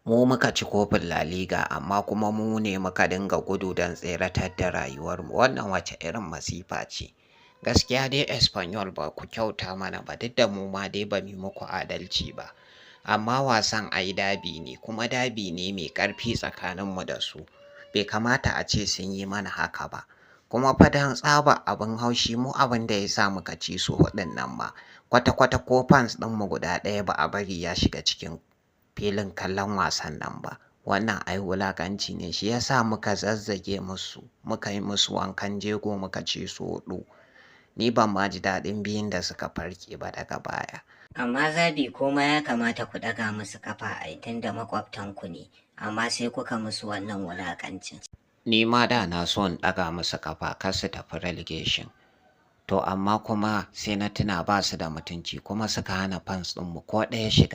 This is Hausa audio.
Mu muka ci kofin La Liga amma kuma mu ne muka dinga gudu don tseratar da rayuwarmu. Wannan wace irin masifa ce? Gaskiya dai Espanyol ba ku kyauta mana ba, duk da mu ma dai ba mu muku adalci ba. Amma wasan ai dabi ne, kuma dabi ne mai ƙarfi tsakaninmu da su. Bai kamata a ce sun yi mana haka ba. Kuma fa don tsaba abin haushi mu abin da ya sa muka ci su huɗun nan ma. Kwata-kwata ko fans ɗinmu guda ɗaya ba a bari ya shiga cikin filin kallon wasan nan ba. Wannan ai wulakanci ne, shi ya sa muka zazzage musu, muka yi musu wankan jego muka ci su huɗu. Ni ban ma ji daɗin biyun da suka farke ba daga baya. Amma zabi koma ya kamata ku ɗaga musu kafa a tun da makwabtanku ne, amma sai kuka musu wannan wulakancin. Ni ma da na so in ɗaga musu kafa kar su tafi relegation. To amma kuma sai na tuna ba su da mutunci kuma suka hana fans ɗinmu ko ɗaya shiga.